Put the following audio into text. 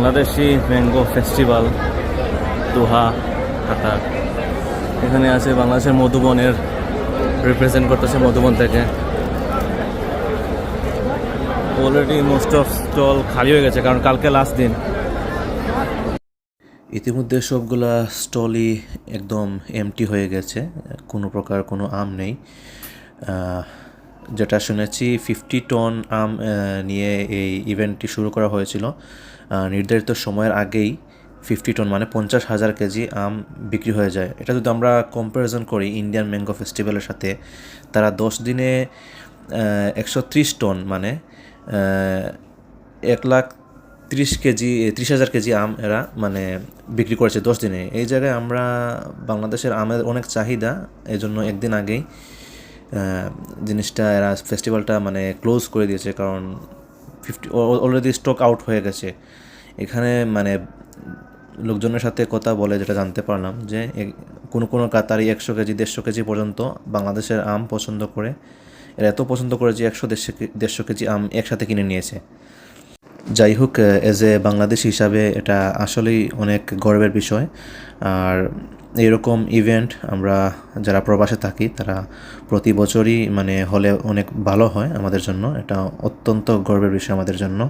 Bangladeshi mango festival দোহা কাতার। এখানে আছে বাংলাদেশের মধুবনের রিপ্রেজেন্ট করতেছে মধুবন থেকে। অলরেডি মোস্ট অফ স্টল খালি হয়ে গেছে কারণ কালকে লাস্ট দিন। ইতিমধ্যে সবগুলা স্টলই একদম এমটি হয়ে গেছে, কোনো প্রকার কোনো আম নেই। যেটা শুনেছি 50 টন আম নিয়ে এই ইভেন্টটি শুরু করা হয়েছিল। নির্ধারিত সময়ের আগেই 50 টন মানে 50,000 কেজি আম বিক্রি হয়ে যায়। এটা যদি আমরা কম্প্যারিজন করি ইন্ডিয়ান ম্যাঙ্গো ফেস্টিভ্যালের সাথে, তারা 10 দিনে 130 টন মানে 1,30,000 কেজি আম এরা মানে বিক্রি করেছে 10 দিনে। এই জায়গায় আমরা বাংলাদেশের আমের অনেক চাহিদা, এই জন্য একদিন আগেই জিনিসটা এরা ফেস্টিভ্যালটা মানে ক্লোজ করে দিয়েছে, কারণ 50 অলরেডি স্টক আউট হয়ে গেছে। এখানে মানে লোকজনের সাথে কথা বলে যেটা জানতে পারলাম যে কোনো কাতারি 100 কেজি 150 কেজি পর্যন্ত বাংলাদেশের আম পছন্দ করে। এরা এত পছন্দ করে যে 100-150 কেজি আম একসাথে কিনে নিয়েছে। যাই হোক, এজ এ বাংলাদেশ হিসাবে এটা আসলেই অনেক গর্বের বিষয়। আর এরকম ইভেন্ট আমরা যারা প্রবাসে থাকি তারা প্রতি বছরই মানে হলে অনেক ভালো হয় আমাদের জন্য। এটা অত্যন্ত গর্বের বিষয় আমাদের জন্য।